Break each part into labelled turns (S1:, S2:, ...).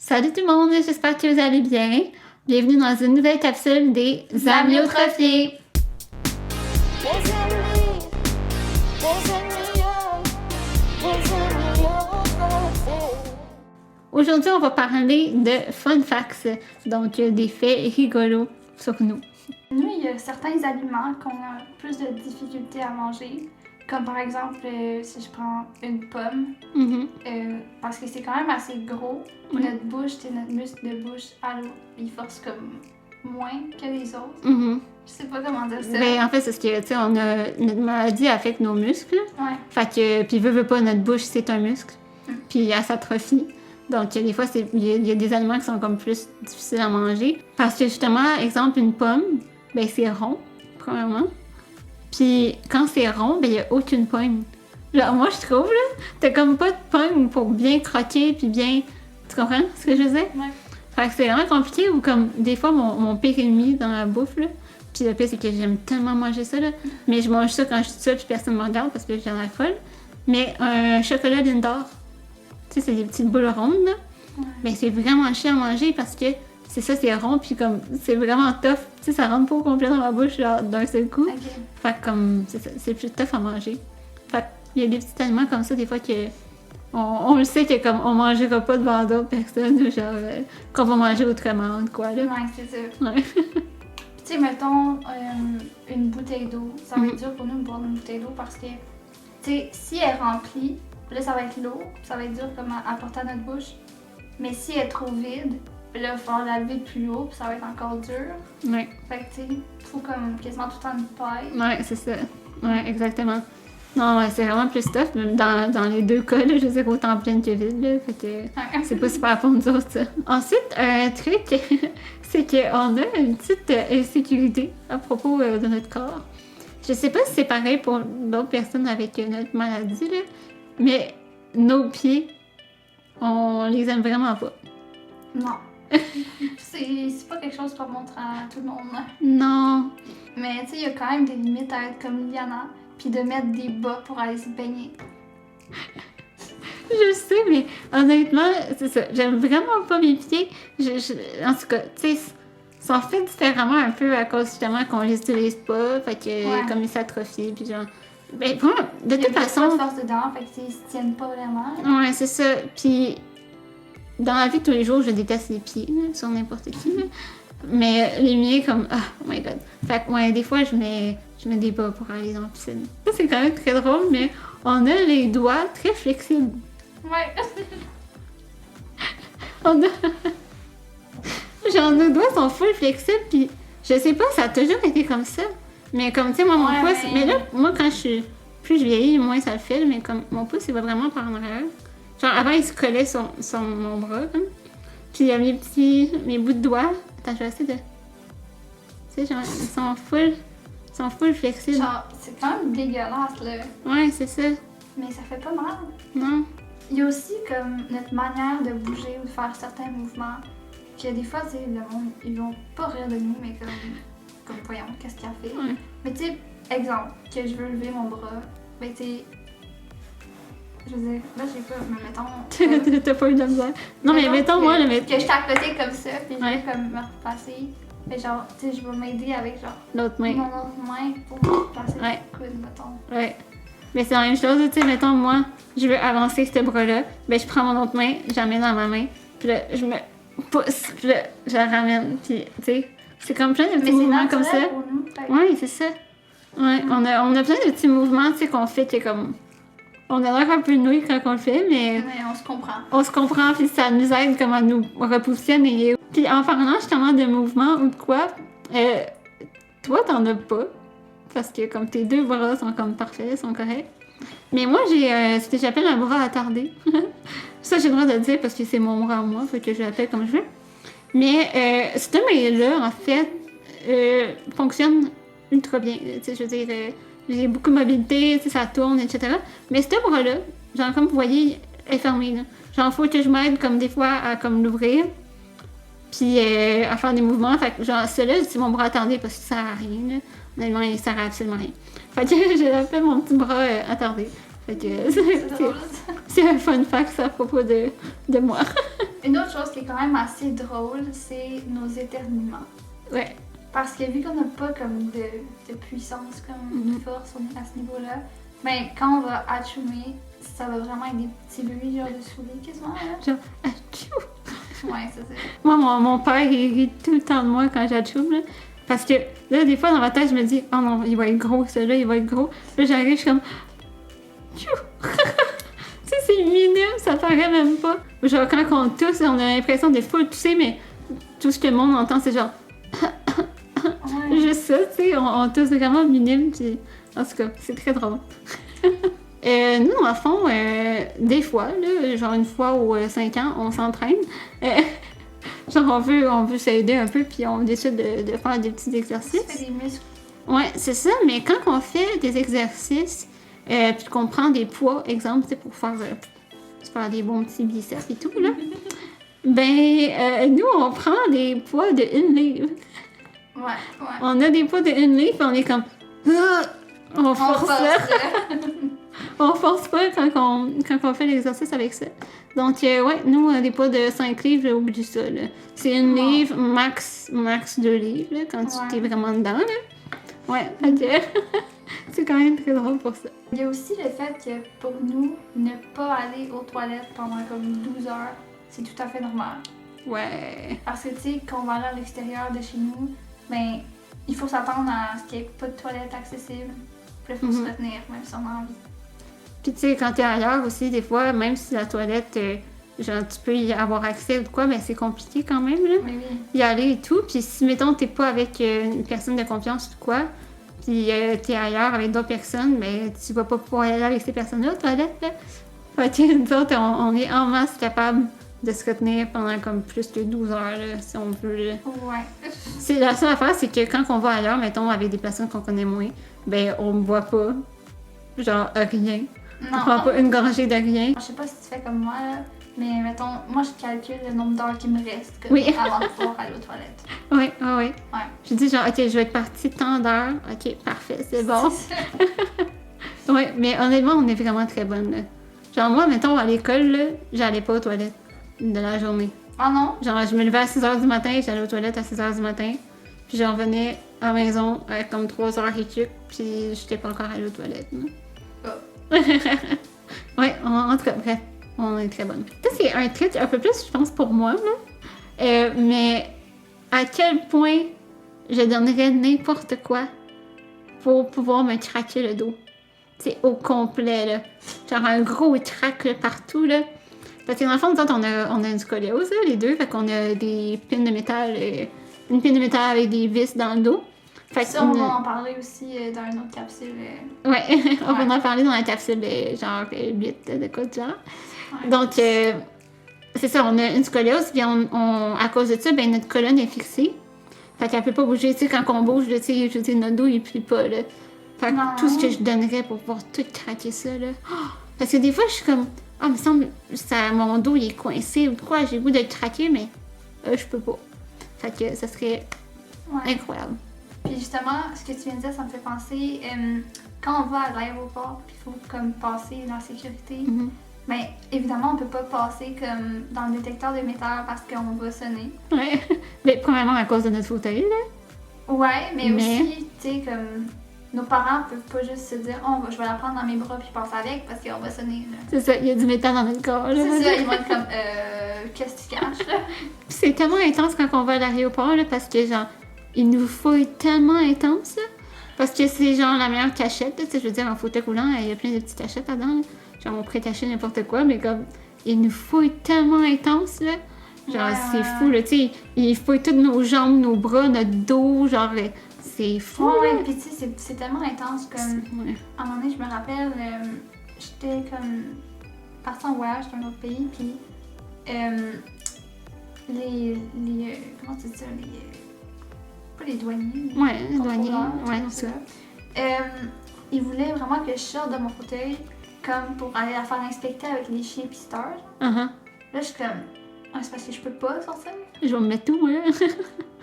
S1: Salut tout le monde, j'espère que vous allez bien. Bienvenue dans une nouvelle capsule des Amyotrophiés. Aujourd'hui, on va parler de fun facts, donc des faits rigolos sur nous.
S2: Nous, il y a certains aliments qu'on a plus de difficultés à manger, comme par exemple, si je prends une pomme, parce que c'est quand même assez gros. Notre bouche, notre muscle de bouche, il force comme moins que les autres. Je sais pas comment dire ça.
S1: Ben, en fait, c'est ce que, tu sais, notre maladie affecte nos muscles.
S2: Ouais.
S1: Fait que, puis veut pas, notre bouche, c'est un muscle. Puis elle s'atrophie. Donc, des fois, il y a des aliments qui sont comme plus difficiles à manger. Parce que, justement, exemple, une pomme, ben c'est rond, premièrement. Puis quand c'est rond, ben il y a aucune poigne. Genre, moi, je trouve, là, t'as comme pas de poigne pour bien croquer, puis bien... Tu comprends ce que je veux dire?
S2: Ouais.
S1: Fait que c'est vraiment compliqué, ou comme, des fois, mon pire ennemi dans la bouffe, là, puis le pire, c'est que j'aime tellement manger ça, là, mais je mange ça quand je suis seule, puis personne me regarde, parce que j'ai l'air folle. Mais un chocolat Lindor, tu sais, c'est des petites boules rondes, là, ben c'est vraiment chiant à manger, parce que c'est ça, c'est rond, puis comme, c'est vraiment tough, tu sais, ça rentre pas au complet dans ma bouche, genre, d'un seul coup.
S2: Okay.
S1: Fait que comme, c'est ça, c'est plus tough à manger. Fait qu'il y a des petits aliments comme ça, des fois, que on le sait que comme, on mangera pas devant d'autres personnes, ou genre, qu'on va manger autrement, quoi, là.
S2: Ouais, c'est ça.
S1: Ouais.
S2: Tu sais, mettons, une bouteille d'eau, ça va être dur pour nous de boire une bouteille d'eau parce que, tu sais, si elle est remplie, là, ça va être lourd, ça va être dur comme à porter à notre bouche. Mais si elle est trop vide, là, il va falloir la lever plus haut, puis ça va être encore dur.
S1: Ouais.
S2: Fait que, tu sais, il faut comme quasiment tout le temps une paille.
S1: Ouais, c'est ça. Ouais, exactement. Non, ouais, c'est vraiment plus tough, même dans les deux cas, là, je sais qu'autant pleine que vide, là, fait que c'est pas super pour nous autres, ça. Ensuite, un truc, c'est qu'on a une petite insécurité à propos de notre corps. Je sais pas si c'est pareil pour d'autres personnes avec notre maladie, là, mais nos pieds, on les aime vraiment pas.
S2: Non. c'est pas quelque chose qu'on montre à tout le monde.
S1: Non.
S2: Mais tu sais, il y a quand même des limites à être comme Liliana, puis de mettre des bas pour aller se baigner.
S1: Je sais, mais honnêtement, c'est ça. J'aime vraiment pas mes pieds. En tout cas, tu sais, ils sont faits différemment un peu à cause justement qu'on les utilise pas. Fait que comme ils s'atrophient, puis genre. Ben, vraiment, de toute façon.
S2: Il y a pas de force dedans, fait qu'ils se tiennent pas vraiment.
S1: Ouais, c'est ça. Puis, dans la vie de tous les jours, je déteste les pieds, là, sur n'importe qui. Là. Mais les miens, comme, oh my god. Fait que, ouais, des fois, je mets des bas pour aller dans la piscine. Ça, c'est quand même très drôle, mais on a les doigts très flexibles.
S2: Ouais.
S1: Genre, nos doigts sont full flexibles, puis je sais pas, ça a toujours été comme ça. Mais comme, tu sais, moi, mon pouce... Mais là, moi, quand plus je vieillis, moins ça le fait, mais comme, mon pouce, il va vraiment par en arrière. Genre, avant, il se collait sur mon bras, comme. Puis il y a mes bouts de doigts. Attends, je vais essayer de... Tu sais, genre, ils sont full flexibles.
S2: Genre, c'est quand même dégueulasse, là.
S1: Ouais, c'est ça.
S2: Mais ça fait pas mal.
S1: Non.
S2: Il y a aussi comme notre manière de bouger ou de faire certains mouvements. Que des fois, tu sais, le monde, ils vont pas rire de nous, mais comme voyons, qu'est-ce qu'il a fait.
S1: Ouais.
S2: Mais tu sais, exemple, que je veux lever mon bras, ben tu sais, je veux dire, là, j'ai pas, mais mettons...
S1: T'as pas eu de misère. Non, mais mettons, moi, le
S2: Que je suis à côté comme ça, puis je vais comme me repasser. Mais genre, tu sais, je vais m'aider avec genre...
S1: L'autre main.
S2: Mon autre main pour me replacer le coude, mettons.
S1: Ouais. Mais c'est la même chose, tu sais, mettons, moi, je veux avancer ce bras-là, ben je prends mon autre main, j'en mets dans ma main, puis là, je me pousse, puis là, je la ramène, puis tu sais, c'est comme plein de petits mouvements comme ça.
S2: Pour nous,
S1: ouais, c'est ça. Ouais, on a plein de petits mouvements, tu sais, qu'on fait, que comme... On a l'air un peu nouilles quand on le fait, mais...
S2: Mais on se comprend.
S1: On se comprend, puis ça nous aide comme à nous repositionner. Puis en parlant justement de mouvements ou de quoi, toi, t'en as pas. Parce que comme tes deux bras sont comme parfaits, sont corrects. Mais moi, j'ai ce que j'appelle un bras attardé. Ça, j'ai le droit de le dire parce que c'est mon bras à moi, faut que je l'appelle comme je veux. Mais ce main-là, en fait, fonctionne ultra bien. Tu sais, je veux dire, j'ai beaucoup de mobilité, tu sais, ça tourne, etc. Mais ce bras-là, genre comme vous voyez, est fermé. Là. Genre, faut que je m'aide comme des fois à comme l'ouvrir. Puis à faire des mouvements. Fait que genre, celui-là, c'est mon bras attardé parce qu'il sert à rien. Là. Honnêtement, il sert à absolument rien. Fait que je l'appelle mon petit bras attardé. Fait que
S2: C'est drôle.
S1: c'est un fun fact à propos de moi.
S2: Une autre chose qui est quand même assez drôle, c'est nos éternuements.
S1: Ouais.
S2: Parce que vu qu'on n'a pas comme de puissance, comme de force à ce niveau-là, ben quand on va atchoumer, ça va vraiment être des petits bruits genre de souris quasiment. Là.
S1: Genre, achou!
S2: Ouais, ça c'est.
S1: Moi, mon père, il rit tout le temps de moi quand j'atchoum, là. Parce que là, des fois, dans ma tête, je me dis, oh non, il va être gros, celui-là, il va être gros. Là, j'arrive, je suis comme, tchou! Tu sais, c'est minime, ça paraît même pas. Genre, quand on tousse, on a l'impression des fois de tousser, mais tout ce que le monde entend, c'est genre,
S2: Ouais.
S1: juste ça, tu sais, on tousse vraiment minime, puis en tout cas, c'est très drôle. Nous, dans le fond, des fois, là, genre une fois ou 5 ans, on s'entraîne. Genre, on veut s'aider un peu, puis on décide de faire des petits exercices.
S2: Tu fais des muscles.
S1: Ouais, c'est ça, mais quand on fait des exercices, puis qu'on prend des poids, exemple, c'est pour faire des bons petits biceps et tout, là, ben, nous, on prend des poids de 1 livre.
S2: Ouais.
S1: On a des poids de 1 livre, puis on est comme... On force là. On force pas quand on fait l'exercice avec ça. Donc, ouais, nous, des poids de 5 livres, j'ai oublié ça, là. C'est 1 livre, max 2 livres, là, quand tu es vraiment dedans, là. Ouais, ok. C'est quand même très drôle pour ça.
S2: Il y a aussi le fait que pour nous, ne pas aller aux toilettes pendant comme 12 heures, c'est tout à fait normal.
S1: Ouais.
S2: Parce que, tu sais, quand on va aller à l'extérieur de chez nous, ben, il faut s'attendre à ce qu'il n'y ait pas de toilettes accessibles. Puis il faut se retenir, même si on a envie.
S1: Puis tu sais, quand t'es ailleurs aussi, des fois, même si la toilette, genre, tu peux y avoir accès ou quoi, mais c'est compliqué quand même, là.
S2: Oui.
S1: Y aller et tout. Puis si, mettons, t'es pas avec une personne de confiance ou quoi, puis t'es ailleurs avec d'autres personnes, ben tu vas pas pouvoir aller avec ces personnes-là aux toilettes, là. Fait que nous autres, on est en masse capable de se retenir pendant comme plus que 12 heures, là, si on veut, là.
S2: Ouais.
S1: C'est, la seule affaire, c'est que quand on va ailleurs, mettons, avec des personnes qu'on connaît moins, ben on boit pas, genre, rien.
S2: Non.
S1: On prend pas une gorgée de rien.
S2: Je sais pas si tu fais comme moi, là, mais mettons, moi je calcule le nombre d'heures qui me reste avant de pouvoir aller aux toilettes.
S1: Oui.
S2: Ouais.
S1: Je dis genre, ok, je vais être partie tant d'heures. Ok, parfait, c'est bon. Oui, mais honnêtement, on est vraiment très bonnes, là. Genre, moi, mettons, à l'école, là, j'allais pas aux toilettes de la journée.
S2: Ah non?
S1: Genre, je me levais à 6h du matin, j'allais aux toilettes à 6h du matin. Puis j'en revenais à la maison à comme 3h et quelques, puis j'étais pas encore allée aux toilettes. Ouais, en tout cas, bref, on est très bonnes. Ça, c'est un truc un peu plus, je pense, pour moi, là. Mais à quel point je donnerais n'importe quoi pour pouvoir me craquer le dos. C'est au complet, là. Genre un gros crack là, partout, là. Parce que dans le fond, nous autres, on a une scoliose, là, les deux. Fait qu'on a des pins de métal, une pine de métal avec des vis dans le dos. Fait
S2: ça, on va en parler aussi dans une autre capsule.
S1: Ouais, on va en parler dans la capsule genre 8 de quoi de genre.
S2: Ouais.
S1: Donc, c'est ça, on a une scoliose, puis à cause de ça, ben, notre colonne est fixée. Fait qu'elle peut pas bouger. Tu sais, quand on bouge, tu sais, je veux dire, notre dos, il plie pas, là. Fait que tout ce que je donnerais pour pouvoir tout craquer ça, là. Oh! Parce que des fois, je suis comme, il me semble, mon dos, il est coincé ou quoi, j'ai le goût de le craquer, mais je peux pas. Fait que ça serait incroyable.
S2: Puis justement, ce que tu viens de dire, ça me fait penser, quand on va à l'aéroport, puis il faut comme passer la sécurité, ben évidemment, on peut pas passer comme dans le détecteur de métal parce qu'on va sonner.
S1: Ouais, mais premièrement à cause de notre fauteuil, là.
S2: Ouais, mais aussi, tu sais, comme nos parents peuvent pas juste se dire, oh, je vais la prendre dans mes bras puis passer avec parce qu'on va sonner. Là.
S1: C'est ça, il y a du métal dans notre corps, là.
S2: C'est ça, ils vont être comme, qu'est-ce que tu caches, là?
S1: C'est tellement intense quand on va à l'aéroport, là, parce que, genre, il nous fouille tellement intense, là. Parce que c'est, genre, la meilleure cachette, là, tu sais, je veux dire, en fauteuil roulant, il y a plein de petites cachettes là-dedans, là. Genre, on pourrait cacher n'importe quoi, mais comme, il nous fouille tellement intense, là. Genre, c'est fou, là, tu sais, il fouille toutes nos jambes, nos bras, notre dos, genre, c'est fou,
S2: ouais, puis tu sais, c'est tellement intense, comme, à un moment donné, je me rappelle, j'étais comme, partie en voyage dans un autre pays, puis comment tu dis ça, pas les douaniers.
S1: Ouais, les douaniers, ouais, c'est ça.
S2: Ils voulaient vraiment que je sorte de mon fauteuil, comme pour aller la faire inspecter avec les chiens pisteurs. Là, je suis comme, Ah, c'est parce que je peux pas sortir.
S1: Je vais me mettre tout, là.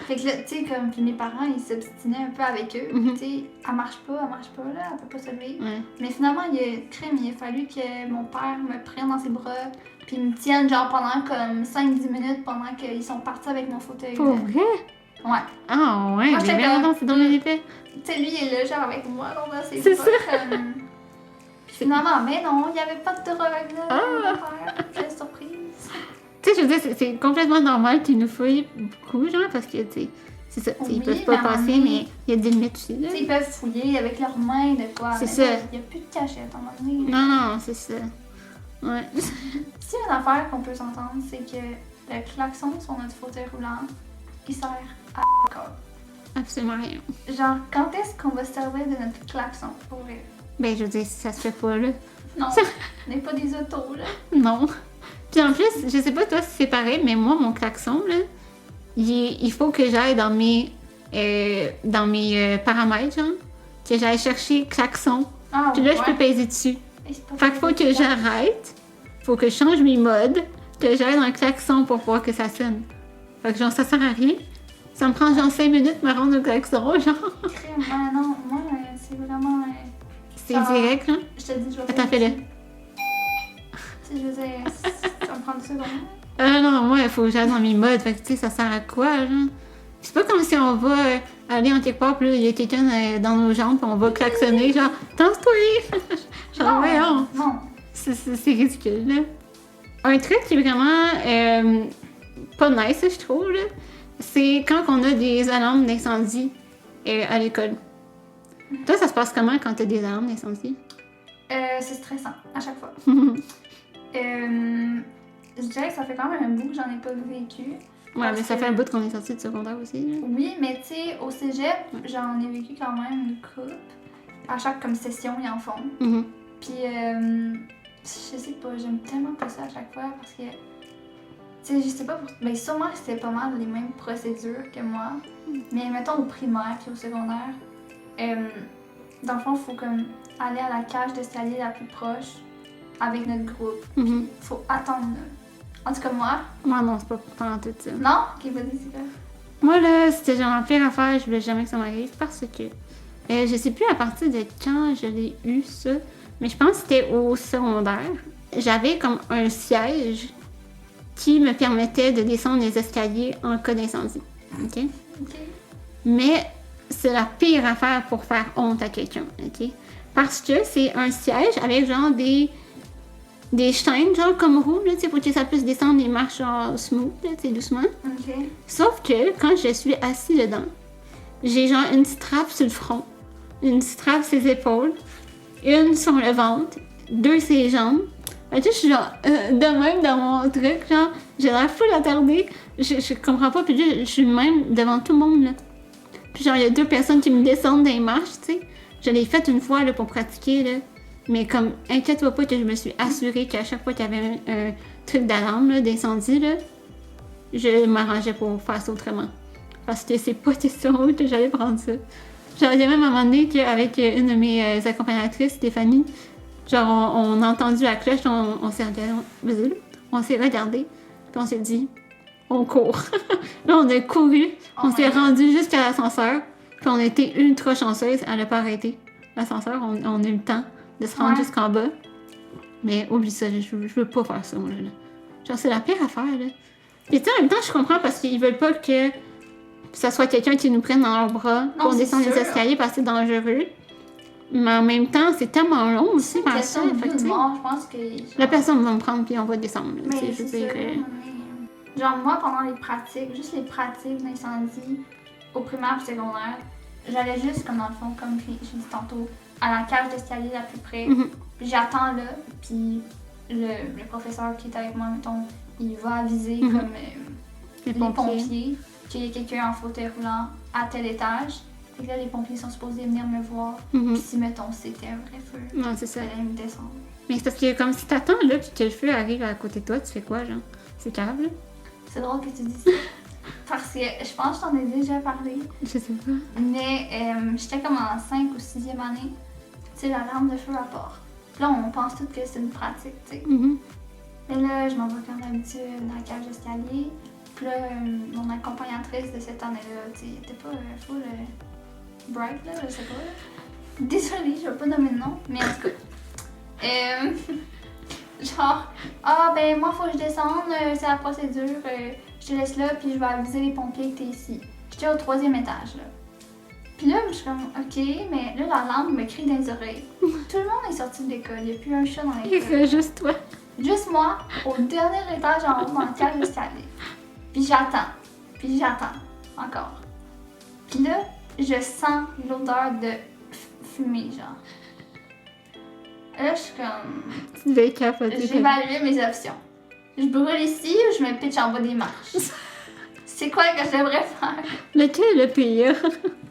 S2: Fait que là, tu sais, comme, puis mes parents, ils s'obstinaient un peu avec eux. Tu sais, elle marche pas, là, elle peut pas se lever.
S1: Ouais.
S2: Mais finalement, il a fallu que mon père me prenne dans ses bras, puis me tienne, genre, pendant comme 5-10 minutes, pendant qu'ils sont partis avec mon fauteuil.
S1: Pour vrai?
S2: Ouais.
S1: Ah, ouais,
S2: Moi,
S1: mais
S2: j'étais
S1: vraiment,
S2: comme-
S1: c'est dans les effets.
S2: Tu sais, lui, il est là, genre, avec moi, donc là,
S1: C'est
S2: pas
S1: ça.
S2: comme... Puis finalement, mais non, il y avait pas de drogue, là.
S1: Ah.
S2: Quelle surprise.
S1: Tu sais, je veux dire, c'est complètement normal qu'ils nous fouillent beaucoup, genre, parce que, tu sais, c'est ça, tu sais, ils
S2: Oui,
S1: peuvent pas
S2: mais à un
S1: passer,
S2: moment donné-
S1: mais il y a des limites aussi, là.
S2: Tu sais, ils peuvent fouiller avec leurs mains, de quoi.
S1: C'est
S2: mais
S1: ça.
S2: là, il y a plus de cachette, à un moment donné.
S1: Non, non, c'est ça. Ouais.
S2: Si une affaire qu'on peut s'entendre, c'est que le klaxon sur notre fauteuil roulant, il sert à encore.
S1: Absolument rien.
S2: Genre, quand est-ce qu'on va se servir de notre klaxon pour vrai?
S1: Ben, je veux dire, ça se fait pas, là.
S2: Non, on n'est pas des autos, là.
S1: Non. Puis en plus, je sais pas toi si c'est pareil, mais moi, mon klaxon, là, il faut que j'aille dans mes paramètres, genre, que j'aille chercher klaxon.
S2: Ah,
S1: Puis là,
S2: ouais.
S1: je peux peser dessus.
S2: Et c'est pas
S1: Fait qu'il faut que j'arrête, faut que je change mes modes, que j'aille dans le klaxon pour voir que ça sonne. Fait que genre, ça sert à rien. Ça me prend genre 5 minutes de me rendre au klaxon, genre.
S2: Crème. Ah non, moi, c'est vraiment...
S1: C'est
S2: Ah.
S1: direct, là.
S2: Je te dis, je vais
S1: Attends,
S2: faire
S1: fais-le.
S2: ici. Tu sais, je veux dire, ça me prend 2 secondes.
S1: Ah non, moi, il faut que j'aille dans mes modes. Fait que, tu sais, ça sert à quoi, genre? C'est pas comme si on va aller en quelque part, puis là, il y a quelqu'un dans nos jambes, puis on va klaxonner, genre, danse-toi! Genre, voyons!
S2: Non.
S1: C'est ridicule, là. Un truc qui est vraiment pas nice, je trouve, là, c'est quand on a des alarmes d'incendie à l'école. Toi, ça se passe comment quand t'as des alarmes d'incendie?
S2: C'est stressant, à chaque fois. Je dirais que ça fait quand même un bout que j'en ai pas vécu.
S1: Ouais,
S2: Parce
S1: mais ça
S2: que-
S1: fait un bout qu'on est sorti du secondaire aussi, là.
S2: Oui, mais tu sais, au cégep, j'en ai vécu quand même une couple. À chaque comme session, ils en font.
S1: Mhm.
S2: Puis, je sais pas, j'aime tellement pas ça à chaque fois parce que, tu sais, je sais pas, ben sûrement que c'était pas mal les mêmes procédures que moi. Mais mettons au primaire puis au secondaire, dans le fond, il faut comme aller à la cage d'escalier la plus proche avec notre groupe.
S1: Mhm.
S2: Faut attendre là. En tout cas, moi,
S1: Moi, non, c'est pas pendant tout ça.
S2: non? Ok, vas-y, c'est quoi?
S1: Moi, là, c'était genre la pire affaire, je voulais jamais que ça m'arrive parce que je sais plus à partir de quand je l'ai eu, ça, mais je pense que c'était au secondaire. J'avais comme un siège qui me permettait de descendre les escaliers en cas d'incendie. OK?
S2: Ok.
S1: Mais c'est la pire affaire pour faire honte à quelqu'un. OK? Parce que c'est un siège avec genre des chaînes, genre comme roues, là, tu sais, pour que ça puisse descendre les marches genre smooth, là, tu sais, doucement.
S2: Ok.
S1: Sauf que quand je suis assis dedans, j'ai genre une strap sur le front, une strap sur les épaules, une sur le ventre, 2 sur les jambes. Fait que je suis genre de même dans mon truc, genre j'ai l'air full attardée, je comprends pas, puis là, je suis même devant tout le monde là. Puis genre il y a 2 personnes qui me descendent dans les marches, tu sais. Je l'ai fait une fois là pour pratiquer là. Mais comme, inquiète-toi pas que je me suis assurée qu'à chaque fois qu'il y avait un truc d'alarme, là, d'incendie, là, je m'arrangeais pour faire ça autrement. Parce que c'est pas question que j'allais prendre ça. Genre, il y a même un moment donné qu'avec une de mes accompagnatrices, Stéphanie, genre, on a entendu la cloche, on s'est regardé, puis on s'est dit, on court. Là, on a couru, on
S2: Oh
S1: s'est
S2: my God.
S1: rendu jusqu'à l'ascenseur, puis on a été ultra chanceuse, elle n'a pas arrêté. L'ascenseur, on a eu le temps de se rendre
S2: Ouais.
S1: jusqu'en bas. Mais oublie ça, je veux pas faire ça, moi, là. Genre, c'est la pire affaire, là. Puis tu sais, en même temps, je comprends parce qu'ils veulent pas que ça soit quelqu'un qui nous prenne dans leurs bras pour
S2: c'est
S1: descendre les
S2: sûr.
S1: escaliers parce que c'est dangereux. Mais en même temps, c'est tellement long aussi
S2: C'est une
S1: faire ça.
S2: question de
S1: Fait que,
S2: vie
S1: tu
S2: ou
S1: sais,
S2: de mort, je pense que...
S1: la personne va me prendre puis on va descendre. là, tu
S2: Mais
S1: sais, je
S2: c'est
S1: veux dire,
S2: ça, mais- Genre, moi, pendant les pratiques, juste les pratiques d'incendie, au primaire et secondaire, j'allais juste, comme dans le fond, comme j'ai dit tantôt, à la cage d'escalier la plus près.
S1: Mhm.
S2: Puis j'attends là, puis le professeur qui est avec moi, mettons, il va aviser
S1: Mhm.
S2: comme
S1: les
S2: les pompiers qu'il y a quelqu'un en fauteuil roulant à tel étage. Fait que là, les pompiers sont supposés venir me voir.
S1: Mhm.
S2: Puis si, mettons, c'était un vrai feu,
S1: Non, c'est ça.
S2: il fallait me descendre.
S1: Mais c'est parce que comme si t'attends là puis que le feu arrive à côté de toi, tu fais quoi, genre? C'est grave, là?
S2: C'est drôle que tu dises ça. Parce que je pense que je t'en ai déjà parlé.
S1: Je sais pas.
S2: Mais j'étais comme en 5 ou 6e année. Tu sais, l'alarme de feu à port. Puis là, on pense tous que c'est une pratique, tu sais.
S1: Mhm.
S2: Mais là, je m'en vais comme d'habitude dans la cage d'escalier. Puis là, mon accompagnatrice de cette année-là, tu sais, elle était pas full bright, là, je sais pas. Désolée, je vais pas nommer le nom, mais en tout cas. Genre, ben moi, faut que je descende, c'est la procédure, je te laisse là, puis je vais aviser les pompiers que t'es ici. J'étais au 3e étage, là. Puis là, je suis comme, ok, mais là, la lampe me crie dans les oreilles. Tout le monde est sorti de l'école, il n'y a plus un chat dans l'école.
S1: C'est juste toi.
S2: Juste moi, au dernier étage en haut, dans le cage d'escalier. Puis j'attends, encore. Puis là, je sens l'odeur de fumée, genre. Là, je suis comme...
S1: Tu devais capoter.
S2: J'ai évalué mes options. Je brûle ici ou je me pitch en bas des marches? C'est quoi que je devrais faire?
S1: Lequel est le pire?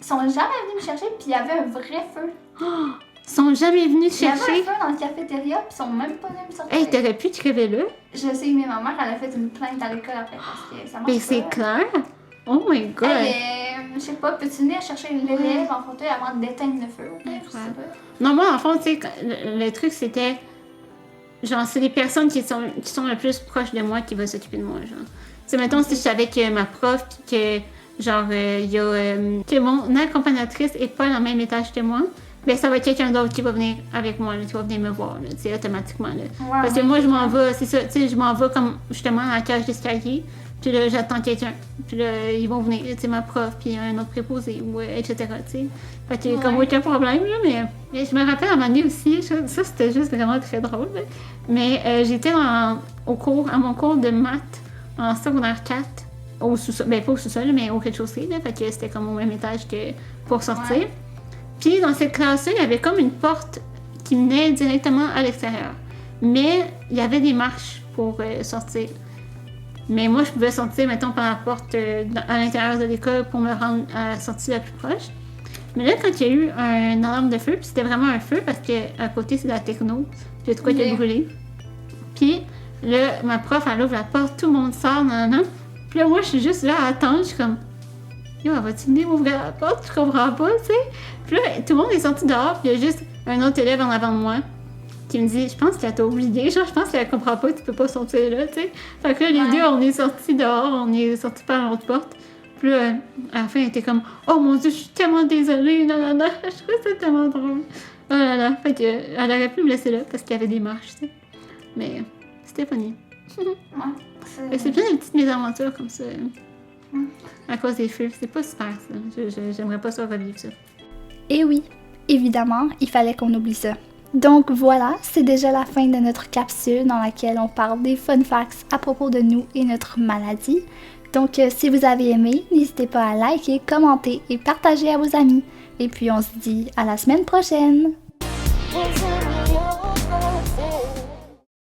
S2: Ils sont jamais venus me chercher, puis il y avait un vrai feu.
S1: Oh, ils sont jamais venus chercher?
S2: Il y avait un feu dans la cafétéria, puis ils sont même pas venus me sortir.
S1: Hey, t'aurais pu te crever là?
S2: Je sais, mais ma mère, elle a fait une plainte à l'école après, parce que ça marche pas.
S1: Mais c'est clair? Oh my god!
S2: Hey, je sais pas, peux-tu venir chercher l'élève en fauteuil avant d'éteindre le feu? Je sais pas.
S1: Non, moi, en fond, tu sais, le truc, c'était... Genre, c'est les personnes qui sont le plus proches de moi qui vont s'occuper de moi, genre. Tu sais, mettons, si je savais que ma prof, pis que, genre, il y a... que mon accompagnatrice est pas dans le même étage que moi, ben ça va être quelqu'un d'autre qui va venir avec moi, là, qui va venir me voir, tu sais, automatiquement, là.
S2: Ouais,
S1: parce que moi, je m'en vais, c'est ça, tu sais, je m'en vais comme, justement, dans la cage d'escalier, puis là, j'attends quelqu'un, puis là, ils vont venir, tu sais, ma prof, puis un autre préposé, ou etc., tu sais. Fait que, comme aucun problème, là, mais je me rappelle à un moment donné aussi, ça, c'était juste vraiment très drôle, là. Mais j'étais à mon cours de maths en secondaire 4, au sous-sol, ben pas au sous-sol, mais au rez-de-chaussée, là, fait que c'était comme au même étage que pour sortir. Ouais. Puis dans cette classe-là, il y avait comme une porte qui menait directement à l'extérieur. Mais il y avait des marches pour sortir. Mais moi, je pouvais sortir, mettons, par la porte à l'intérieur de l'école pour me rendre à la sortie la plus proche. Mais là, quand il y a eu un alarme de feu, puis c'était vraiment un feu parce qu'à côté, c'est de la techno, puis il y a de quoi qui a brûlé. Puis là, ma prof, elle ouvre la porte, tout le monde sort, nan. Puis là, moi, je suis juste là à attendre, je suis comme... Yo, va-tu venir m'ouvrir la porte? Je comprends pas, tu sais. Puis là, tout le monde est sorti dehors, puis il y a juste un autre élève en avant de moi qui me dit, je pense qu'elle t'a oublié, genre, je pense qu'elle comprend pas que tu peux pas sortir là, tu sais. Fait que là, les deux, on est sortis dehors, on est sortis par l'autre porte. Puis là, à la fin, elle était comme, oh mon Dieu, je suis tellement désolée, nanana. Je trouvais ça tellement drôle. Oh là là, fait que, elle aurait pu me laisser là parce qu'il y avait des marches, tu sais. Mais c'était funny. Ouais, c'est plein de petites mésaventures comme ça. À cause des feux, c'est pas super ça. J'aimerais pas ça revivre ça.
S3: Et oui, évidemment, il fallait qu'on oublie ça. Donc voilà, c'est déjà la fin de notre capsule dans laquelle on parle des fun facts à propos de nous et notre maladie. Donc si vous avez aimé, n'hésitez pas à liker, commenter et partager à vos amis. Et puis on se dit à la semaine prochaine!